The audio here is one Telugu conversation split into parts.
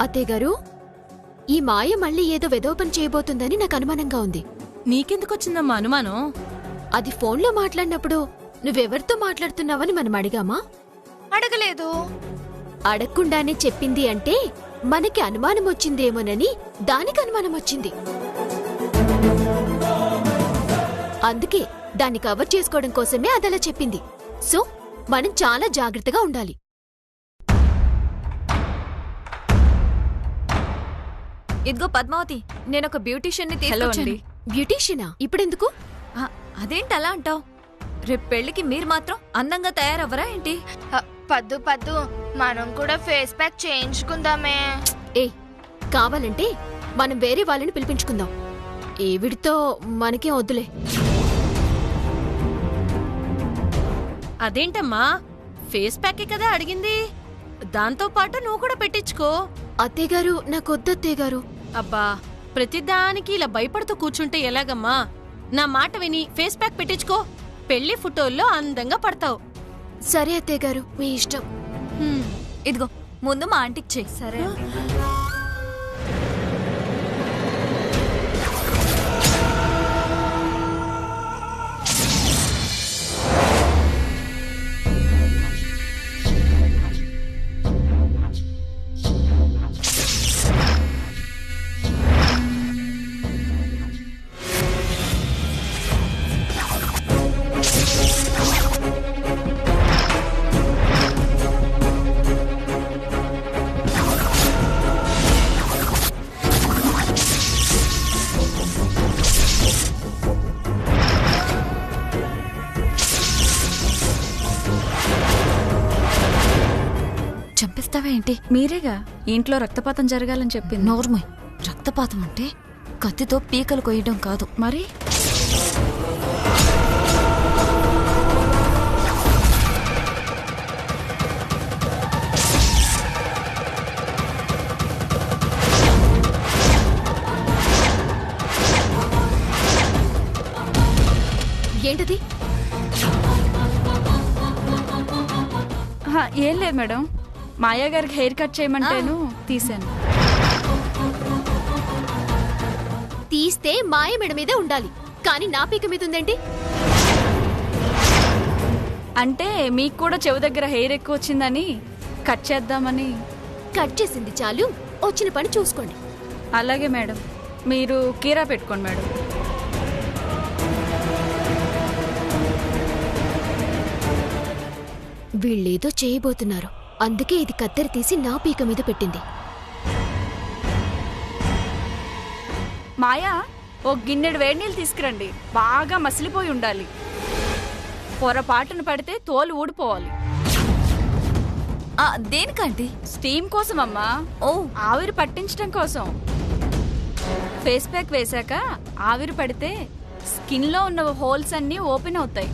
అత్తయ్య గారు, ఈ మాయ మళ్ళీ ఏదో వెదోపని చేయబోతుందని నాకు అనుమానంగా ఉంది. నీకెందుకొచ్చిందమ్మా అనుమానం? అది ఫోన్లో మాట్లాడినప్పుడు నువ్వెవరితో మాట్లాడుతున్నావని మనం అడిగామా? అడగలేదు. అడగకుండానే చెప్పింది అంటే మనకి అనుమానం వచ్చిందేమోనని దానికి అనుమానం వచ్చింది. అందుకే దాన్ని కవర్ చేసుకోవడం కోసమే అదలా చెప్పింది. సో మనం చాలా జాగ్రత్తగా ఉండాలి. ఇదిగో పద్మావతి, నేనొక బ్యూటీషియన్ని తీసుకొచ్చాను. బ్యూటీషియనా? ఇప్పుడెందుకు? అదేంటి అలా అంటావు? రేపు పెళ్లికి మీరు మాత్రం అందంగా తయారవ్వరా ఏంటి? పద్దు పద్దు, మనం కూడా ఫేస్ ప్యాక్ చేయించుకుందామే. ఏ, కావాలంటే మనం వేరే వాళ్ళని పిలిపించుకుందాం. ఏవిడితో మనకేం వద్దులే. అదేంటమ్మా, ఫేస్ ప్యాకే కదా అడిగింది, దాంతో పాటు నువ్వు కూడా పెట్టించుకో. అత్తయ్యగారు, నాకొద్దు అత్తయ్యగారు. అబ్బా, ప్రతిదానికి ఇలా భయపడుతూ కూర్చుంటే ఎలాగమ్మా? నా మాట విని ఫేస్ ప్యాక్ పెట్టించుకో. పెళ్లి ఫోటోల్లో అందంగా పడతావు. సరే అత్తయ్యగారు, మీ ఇష్టం. ఇదిగో ముందు మా ఆంటీకి చెయ్యి. సరే. చంపిస్తావేంటి? మీరేగా ఇంట్లో రక్తపాతం జరగాలని చెప్పింది. నోర్మయ్, రక్తపాతం అంటే కత్తితో పీకలు కొయ్యడం కాదు. మరి ఏంటది? ఏం లేదు మేడం, మాయా గారికి హెయిర్ కట్ చేయమంటేను తీశాను. తీస్తే మాయ మెడ మీదే ఉండాలి, కానీ నా పీక మీద ఉందేంటి? అంటే మీకు కూడా చెవి దగ్గర హెయిర్ ఎక్కువ వచ్చిందని కట్ చేద్దామని. కట్ చేసింది చాలు, వచ్చిన పని చూసుకోండి. అలాగే మేడం, మీరు కీరా పెట్టుకోండి మేడం. వీళ్ళేదో చేయబోతున్నారు, అందుకే ఇది కత్తెర తీసి నా పీక మీద పెట్టింది. మాయా, ఓ గిన్నెడు వేడి నీళ్ళు తీసుకురండి. బాగా మసిలిపోయి ఉండాలి. పొరపాటును పడితే తోలు ఊడిపోవాలి. దేనికంటే? స్టీమ్ కోసం అమ్మా. ఓ, ఆవిరి పట్టించడం కోసం. ఫేస్ ప్యాక్ వేశాక ఆవిరి పడితే స్కిన్ లో ఉన్న హోల్స్ అన్నీ ఓపెన్ అవుతాయి.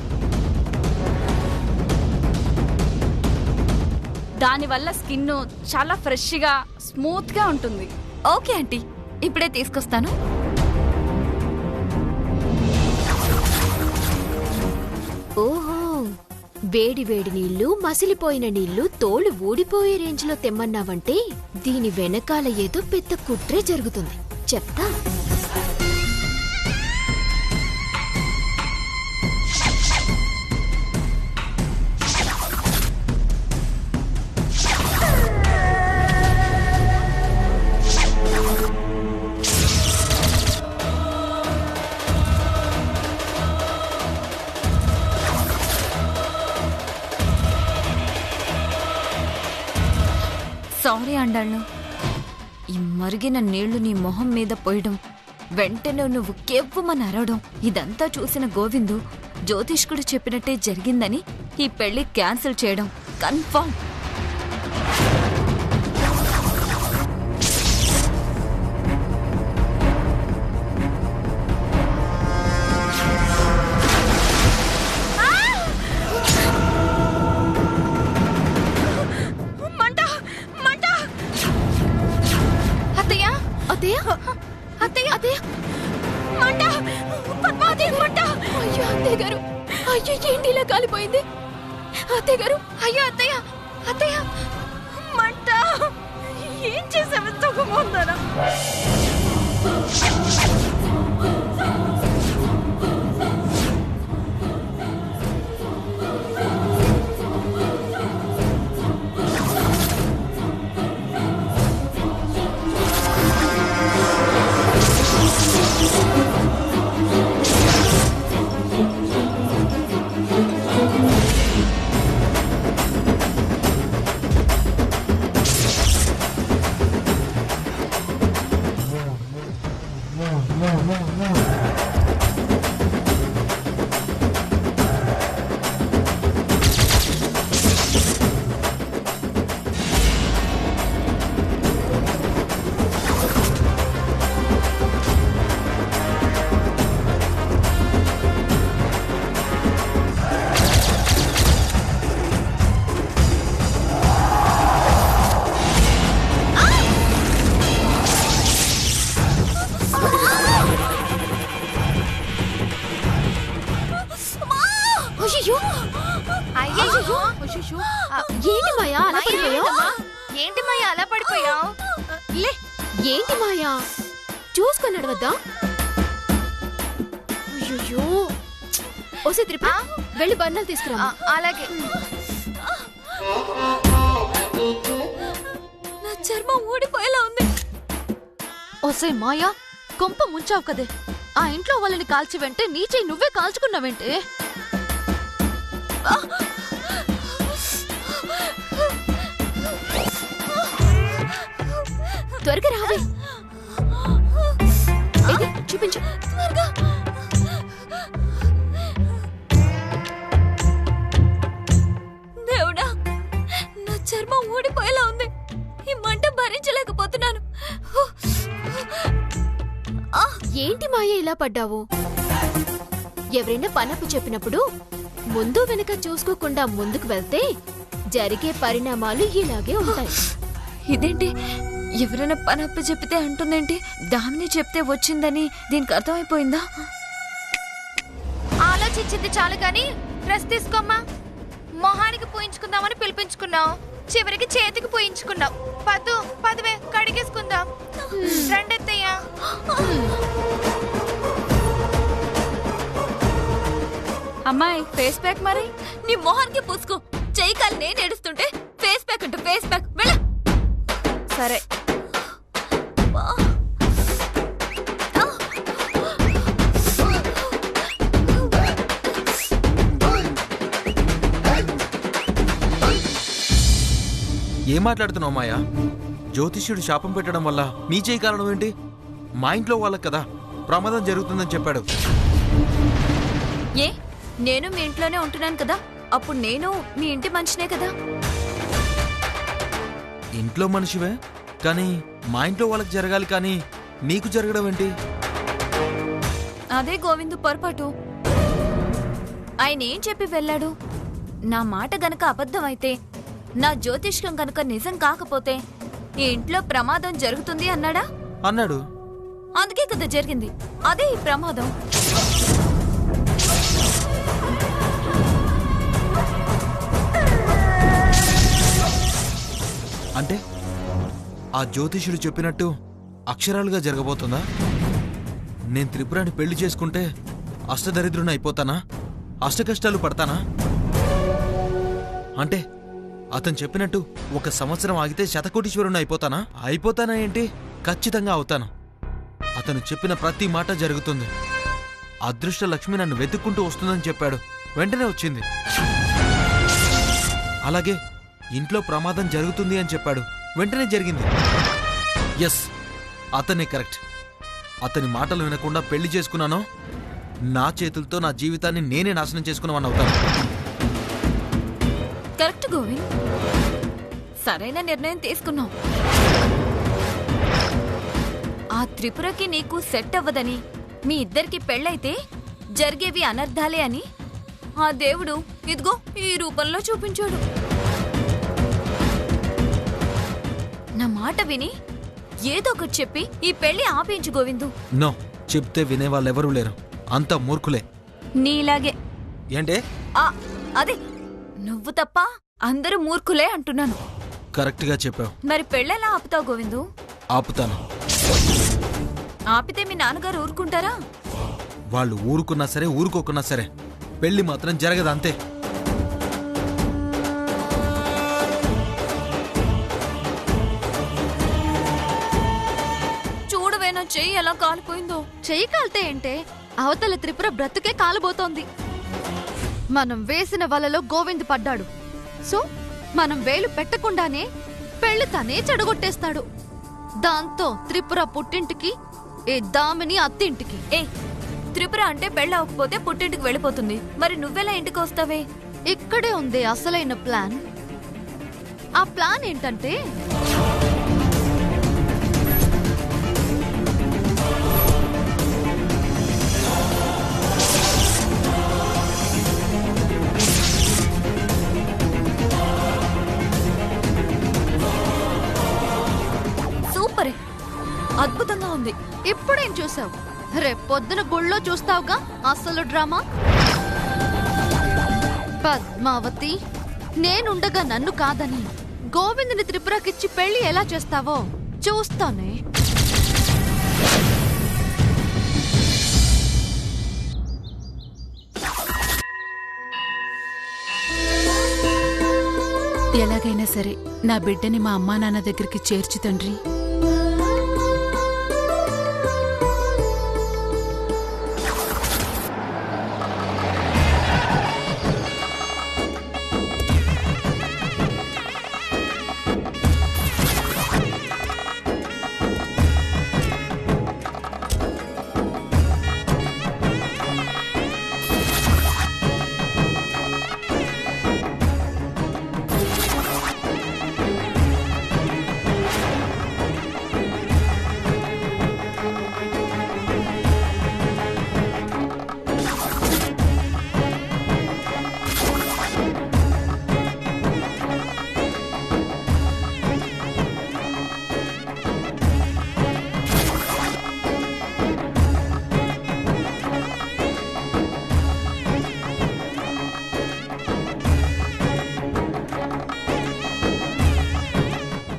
దానివల్ల స్కిన్ చాలా ఫ్రెష్ గా స్మూత్ గా ఉంటుంది. ఓకే ఆంటీ, ఇప్పుడే తీసుకొస్తాను. ఓహో, వేడి వేడి నీళ్లు, మసిలిపోయిన నీళ్లు తోలు ఊడిపోయే రేంజ్ లో తెమ్మన్నావంటే దీని వెనకాల ఏదో పెద్ద కుట్రే జరుగుతుంది. చెప్తా. సారీ అండాళ్ళు, ఈ మరిగిన నీళ్లు నీ మొహం మీద పోయడం, వెంటనే నువ్వు కెవ్వమని అరవడం, ఇదంతా చూసిన గోవిందు జ్యోతిష్కుడు చెప్పినట్టే జరిగిందని ఈ పెళ్లి క్యాన్సిల్ చేయడం కన్ఫర్మ్. అయ్యో అత్తయ్య గారు, అయ్యో ఏంటి ఇలా కాలిపోయింది? అత్తయ్య గారు, అయ్యో అత్తయ్య, అత్తయ్య మంట. చేసావు తొగమందరా? ఏంటి మాయా అలా పడిపోయావు? ఏంటి మాయా అలా పడిపోయావు? లే, ఏంటి మాయా చూసుకొని నడవద్దా? అయ్యో, ఓసే త్రిపుర, వెళ్ళి బన్నలు తీసుకురా. అలాగే. నా చర్మం ఊడిపోయేలా ఉంది. ఓసే మాయా, కొంప ముంచావు కదే. ఆ ఇంట్లో వాళ్ళని కాల్చి వెంటే నీ చెయ్యి నువ్వే కాల్చుకున్నావేంటే? త్వరగా రావే. చూపించు. దేవుడా, నా చర్మం ఊడిపోయేలా ఉంది. ఈ మంట భరించలేకపోతున్నాను. ఏంటి మాయ ఇలా పడ్డావు? ఎవరైనా పనపు చెప్పినప్పుడు ముందు వెనక చూసుకోకుండా ముందుకు వెళ్తే జరిగే పరిణామాలు ఇలాగే ఉంటాయి. ఇదేంటి, ఎవరైనా పనప్ప చెప్తే అంటుందేంటి? దామిని చెప్తే వచ్చిందని దీనికి అర్థమైపోయిందా? ఆలోచించింది చాలు గాని డ్రెస్ తీసుకోమ్మా. మొహానికి పూయించుకుందామని పిలిపించుకున్నావు, చివరికి చేతికి పూయించుకున్నావు. పదువే కడిగేసుకుందాం. రెండెత్తయ్యా. అమ్మాయి ఫేస్ ప్యాక్ మరి నీ మొహానికి పూసుకో. చెయ్యి కాలు నేను ఏడుస్తుంటే ఫేస్ ప్యాక్ అంటూ ఫేస్ ప్యాక్ వెళ్ళ. సరే. ఏం మాట్లాడుతున్నావు మాయా? జ్యోతిష్యుడు శాపం పెట్టడం వల్ల నీ చేయి కారణం ఏంటి? మా ఇంట్లో వాళ్ళకి కదా ప్రమాదం జరుగుతుందని చెప్పాడు. ఏ, నేను మీ ఇంట్లోనే ఉంటున్నాను కదా, అప్పుడు నేను మీ ఇంటి మనిషినే కదా. ఇంట్లో మనిషివే, కానీ మా ఇంట్లో వాళ్ళకి జరగాలి, కానీ నీకు జరగడం ఏంటి? అదే గోవిందు పొరపాటు. ఆయన ఏం చెప్పి వెళ్ళాడు? నా మాట గనక అబద్ధమైతే, నా జ్యోతిష్కం గనక నిజం కాకపోతే ఈ ఇంట్లో ప్రమాదం జరుగుతుంది అన్నాడా? అన్నాడు. అందుకే కదా జరిగింది. అదే ఈ ప్రమాదం. అంటే ఆ జ్యోతిష్యుడు చెప్పినట్టు అక్షరాలుగా జరగబోతుందా? నేను త్రిపురాని పెళ్లి చేసుకుంటే అష్టదరిద్రుని అయిపోతానా? అష్టకష్టాలు పడతానా? అంటే అతను చెప్పినట్టు 1 సంవత్సరం ఆగితే శతకోటీశ్వరుని అయిపోతానా? అయిపోతానా ఏంటి? ఖచ్చితంగా అవుతాను. అతను చెప్పిన ప్రతి మాట జరుగుతుంది. అదృష్ట లక్ష్మి నన్ను వెతుక్కుంటూ వస్తుందని చెప్పాడు, వెంటనే వచ్చింది. అలాగే ఇంట్లో ప్రమాదం జరుగుతుంది అని చెప్పాడు, వెంటనే జరిగింది. ఎస్, అతనే కరెక్ట్. అతని మాటలు వినకుండా పెళ్లి చేసుకున్నానో నా చేతులతో నా జీవితాన్ని నేనే నాశనం చేసుకున్నామని అవుతాను. కరెక్ట్ గోవింద్, సరైన నిర్ణయం తీసుకున్నావు. ఆ త్రిపురకి నీకు సెట్ అవ్వదని, మీ ఇద్దరికి పెళ్ళైతే జరిగేవి అనర్థాలే అని ఆ దేవుడు ఇదిగో ఈ రూపంలో చూపించాడు. నా మాట విని ఏదో ఒకటి చెప్పి ఈ పెళ్లి ఆపేయించు గోవిందు. నో, చెప్తే వినేవాళ్ళెవరూ లేరు, అంతా మూర్ఖులే. నీలాగే. ఏంటే? అదే, నువ్వు తప్ప అందరూ మూర్ఖులే అంటున్నాను. కరెక్ట్గా చెప్పావు. మరి పెళ్ళెలా ఆపుతావు గోవిందు? ఆపుతాను. ఆపితే మీ నాన్నగారు ఊరుకుంటారా? వాళ్ళు ఊరుకున్నా సరే ఊరుకోకున్నా సరే పెళ్లి మాత్రం జరగదు, అంతే. చూడవేనా చెయ్యి ఎలా కాలిపోయిందో. చెయ్యి కాలితే ఏంటే, అవతల త్రిపుర బ్రతుకే కాలిపోతోంది. మనం వేసిన వలలో గోవింద్ పడ్డాడు. సో మనం వేలు పెట్టకుండానే పెళ్లి తనే చెడగొట్టేస్తాడు. దాంతో త్రిపుర పుట్టింటికి, ఏ దామిని అత్తింటికి. ఏ, త్రిపుర అంటే పెళ్ళవకపోతే పుట్టింటికి వెళ్ళిపోతుంది. మరి నువ్వెలా ఇంటికి వస్తావే? ఇక్కడే ఉంది అసలైన ప్లాన్. ఆ ప్లాన్ ఏంటంటే, సూపరే, అద్భుతంగా ఉంది. ఇప్పుడేం చూసావు? రేపొద్దున గుళ్ళో చూస్తావుగా అసలు డ్రామా. పద్మావతి, నేనుండగా నన్ను కాదని గోవిందుని త్రిపురకిచ్చి పెళ్లి ఎలా చేస్తావో చూస్తానే. ఎలాగైనా సరే నా బిడ్డని మా అమ్మా నాన్న దగ్గరికి చేర్చు తండ్రి.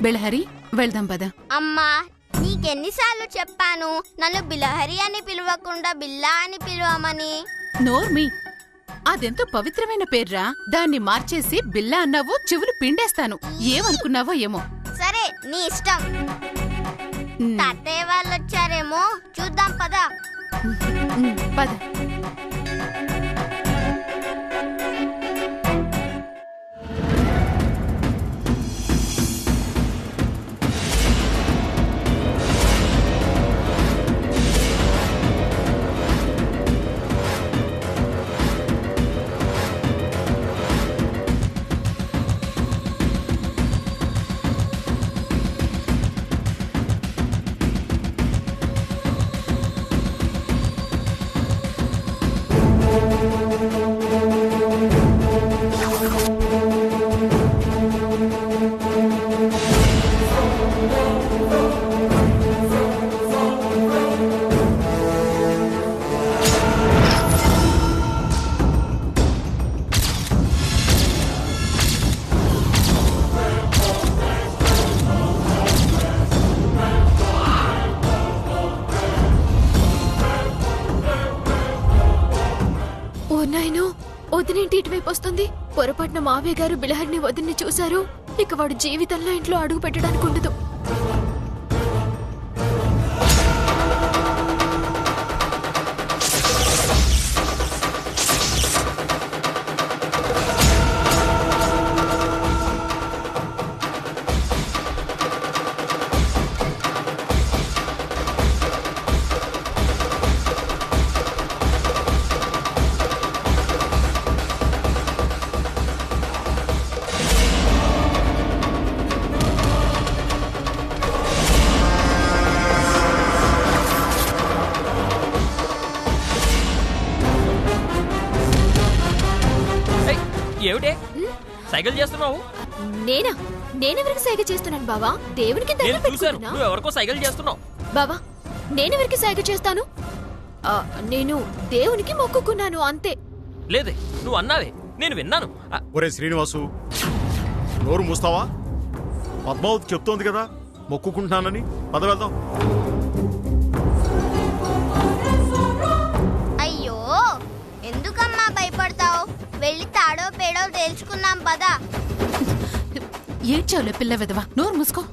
బిలహరి, వెళ్దాం పద. అమ్మా, నీకెన్నిసార్లు చెప్పాను నన్ను బిలహరి అని పిలవకుండా బిల్లా అని పిలవమని? నోర్మి, అదెంతో పవిత్రమైన పేర్రా. దాన్ని మార్చేసి బిల్లా అన్నావో చెవులు పిండేస్తాను. ఏమనుకున్నావో ఏమో. సరే, నీ ఇష్టం. తాతయ్య వాళ్ళు వచ్చారేమో, చూద్దాం పదా. పద. వదినేంటి ఇటువైపు వస్తుంది? పొరపాటున మావయ్య గారు బిలహరిని వదిన్ని చూశారు. ఇక వాడు జీవితంలో ఇంట్లో అడుగు పెట్టడానికి ఉండదు. ఏమిటే సైకిల్ చేస్తున్నావు? నేనా? నేనెవరికి సైగ చేస్తున్నాను బావా? దేవునికి దండం పెట్టుకుంటున్నా. నువ్వు ఎవరికో సైకిల్ చేస్తున్నావు బావా. నేనెవరికి సైగ చేస్తాను? నేను దేవునికి మొక్కుకున్నాను అంతే. లేదే, నువ్వు అన్నావే, నేను విన్నాను. ఒరే శ్రీనివాసు, నోరు మూస్తావా? పద్మావతి చెప్తోంది కదా మొక్కుకుంటున్నానని. పద వెళ్దాం. అయ్యో ఎందుకమ్మా భయపడతావు? వెళ్ళి తాడో పేడో తేల్చుకుందాం పదా. ఏడ్చావులే పిల్ల విధవా, నోరు మూసుకో.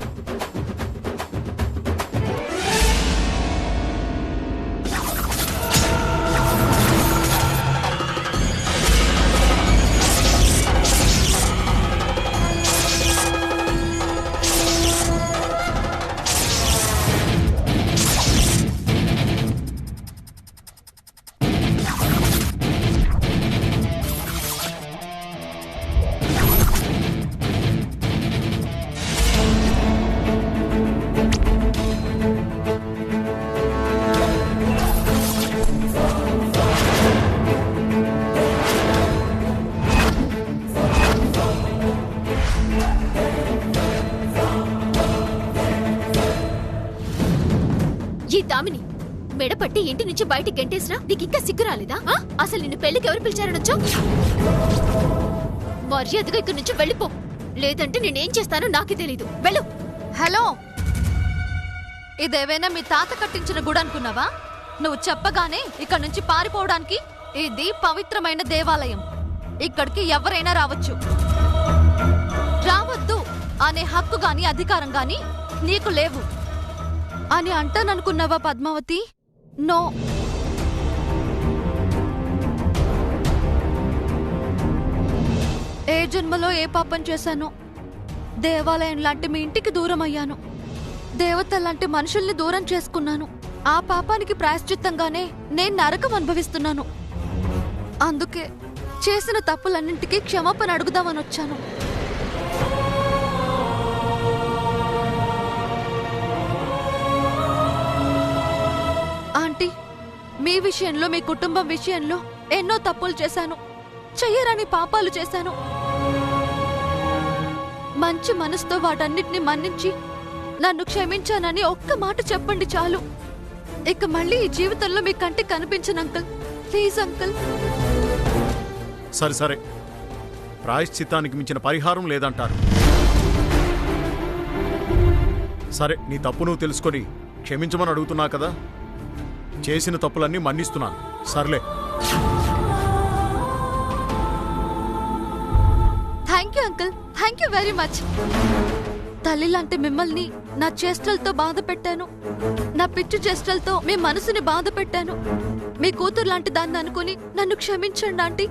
ఈ దామిని మెడపట్టి ఇంటి నుంచి బయటికి గెంటేసినా నీకింకా సిగ్గు రాలేదా? అసలు నిన్ను పెళ్లికి ఎవరు పిలిచారనొచ్చా? మర్యాదగా ఇక్కడి నుంచి వెళ్ళిపో, లేదంటే నేనేం చేస్తానో నాకే తెలీదు. వెళ్ళు. హలో, ఇదేవైనా మీ తాత కట్టించిన గుడి అనుకున్నావా? నువ్వు చెప్పగానే ఇక్కడి నుంచి పారిపోవడానికి ఇది పవిత్రమైన దేవాలయం. ఇక్కడికి ఎవరైనా రావచ్చు. రావద్దు అనే హక్కు గాని అధికారం గాని నీకు లేవు అని అంటాననుకున్నావా పద్మావతి? నో. ఏ జన్మలో ఏ పాపం చేశానో దేవాలయం లాంటి మీ ఇంటికి దూరం అయ్యాను. దేవతల్లాంటి మనుషుల్ని దూరం చేసుకున్నాను. ఆ పాపానికి ప్రాయశ్చిత్తంగానే నేను నరకం అనుభవిస్తున్నాను. అందుకే చేసిన తప్పులన్నింటికీ క్షమాపణ అడుగుదామని వచ్చాను. ఆంటీ, మీ విషయంలో మీ కుటుంబం విషయంలో ఎన్నో తప్పులు చేశాను. చెయ్యరాని పాపాలు చేశాను. మంచి మనసుతో వాటన్నిటిని మన్నించి నన్ను క్షమించానని ఒక్క మాట చెప్పండి చాలు. ఇక మళ్ళీ ఈ జీవితంలో మీ కంటికి కనిపించను అంకుల్. Please uncle. సరే సరే, ప్రాయశ్చిత్తానికి మించిన పరిహారం లేదంటారు. సరే, నీ తప్పు నువ్వు తెలుసుకొని క్షమించమని అడుగుతున్నా కదా, చేసిన తప్పులన్నీ మన్నిస్తున్నాను. సర్లే. Thank you uncle, thank you very much. తల్లి లాంటి మిమ్మల్ని నా చేష్టలతో బాధ పెట్టాను. నా పిచ్చి చేష్టలతో మీ మనసుని బాధ పెట్టాను. మీ కూతురు లాంటి దాన్ని అనుకుని నన్ను క్షమించండి ఆంటీ.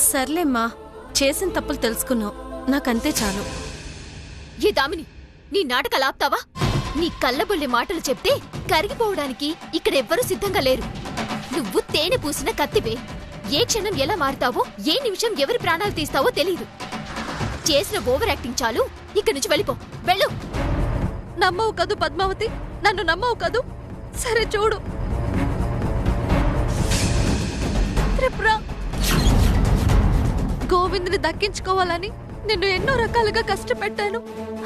సర్లేమ్మా, చేసిన తప్పులు తెలుసుకున్నావు, నాకంతే చాలు. ఏ దామిని, నీ నాటకాలు ఆపుతావా? నీ కళ్ళబొల్లి మాటలు చెప్తే కరిగిపోవడానికి ఇక్కడెవ్వరూ సిద్ధంగా లేరు. నువ్వు తేనె పూసిన కత్తివే. ఏ క్షణం ఎలా మారుతావో, ఏ నిమిషం ఎవరి ప్రాణాలు తీస్తావో తెలీదు. చేసిన ఓవర్ యాక్టింగ్ చాలు. ఇక్కడి నుంచి వెళ్ళిపో. వెళ్ళు. నమ్మవు కదూ పద్మావతి? నన్ను నమ్మవు కదూ? సరే చూడు. త్రిపుర, గోవిందుని దక్కించుకోవాలని నిన్ను ఎన్నో రకాలుగా కష్టపెట్టాను.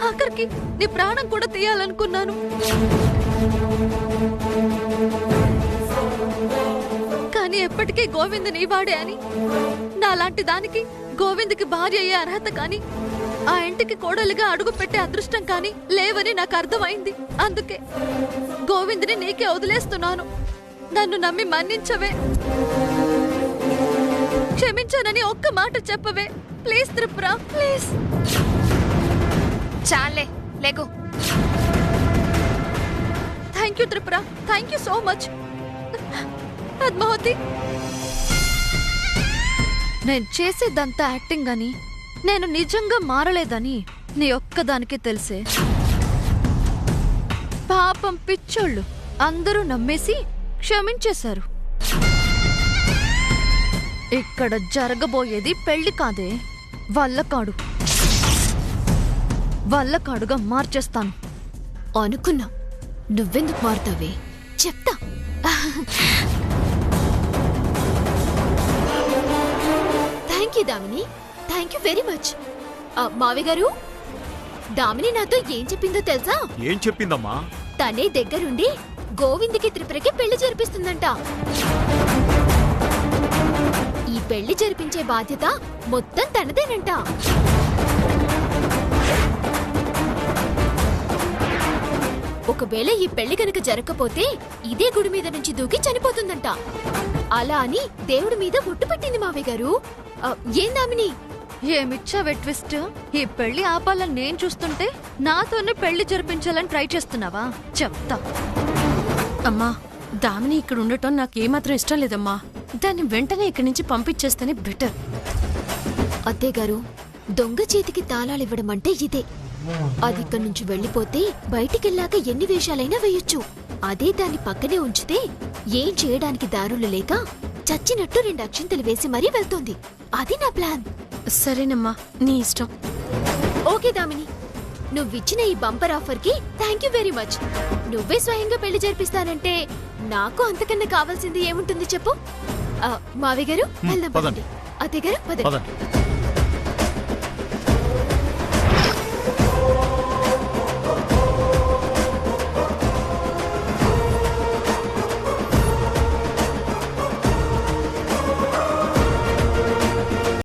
ఆఖరికి నీ ప్రాణం కూడా తీయాలనుకున్నాను. కానీ ఎప్పటికీ గోవింద్ నీవాడే అని, నాలాంటి దానికి గోవింద్కి భార్య అయ్యే అర్హత కానీ, ఆ ఇంటికి కోడలిగా అడుగు పెట్టే అదృష్టం కానీ లేవని నాకు అర్థమైంది. అందుకే గోవింద్ని నీకే వదిలేస్తున్నాను. నన్ను నమ్మి మన్నించవే. క్షమించానని ఒక్క మాట చెప్పవే ప్లీజ్ త్రిపుర, ప్లీజ్. చాలే, లేకు. Thank you Tripura, thank you so much. Padmavati, నేను చేసేదంతా యాక్టింగ్ అని, నేను నిజంగా మారలేదని నీ ఒక్కదానికే తెలిసే. పాపం పిచ్చోళ్ళు అందరూ నమ్మేసి క్షమించేశారు. ఇక్కడ జరగబోయేది పెళ్లి కాదే, వల్లకాడు. వల్లకాడుగా మార్చేస్తాను. అనుకున్నా. నువ్వెందుకు మారుతావే చెప్తా. Thank you Damini, thank you very much. మావి గారు, దామిని నాతో ఏం చెప్పిందో తెలుసా? ఏం చెప్పిందమ్మా? తనే దగ్గరుండి గోవింద్కి త్రిపురకి పెళ్లి జరిపిస్తుందంట. ఈ పెళ్లి జరిపించే బాధ్యత మొత్తం తనదేనంట. ఒకవేళ ఈ పెళ్లి గనక జరగకపోతే ఇదే గుడి మీద నుంచి దూకి చనిపోతుందంట. అలా అని దేవుడి మీద ఒట్టు పెట్టింది మావయ్య గారు. ఏం దామిని? ఏమిచ్చావే ట్విస్ట్? ఈ పెళ్లి ఆపాలని నేను చూస్తుంటే నాతోనే పెళ్లి జరిపించాలని ట్రై చేస్తున్నావా? చెప్తా. అమ్మా, దామిని ఇక్కడ ఉండటం నాకేమాత్రం ఇష్టం లేదమ్మా. దాన్ని వెంటనే ఇక్కడి నుంచి పంపించేస్తేనే బెటర్. అత్తయ్య గారు, దొంగ చేతికి తాళాలివ్వడం అంటే ఇదే. అది ఇక్కడి నుంచి వెళ్లిపోతే బయటికెళ్ళాక ఎన్ని వేషాలైనా వేయొచ్చు. అదే దాన్ని పక్కనే ఉంచితే ఏం చేయడానికి దారులు లేక చచ్చినట్టు 2 అక్షింతలు వేసి మరీ వెళ్తోంది. అది నా ప్లాన్. సరేనమ్మా, నీ ఇష్టం. ఓకే దామిని, నువ్విచ్చిన ఈ బంపర్ ఆఫర్ కి థ్యాంక్ యూ వెరీ మచ్. నువ్వే స్వయంగా పెళ్లి జరిపిస్తానంటే నాకు అంతకన్నా కావాల్సింది ఏముంటుంది చెప్పు? మావయ్య గారు వెళ్దాం. అత్తయ్య గారు పదండి.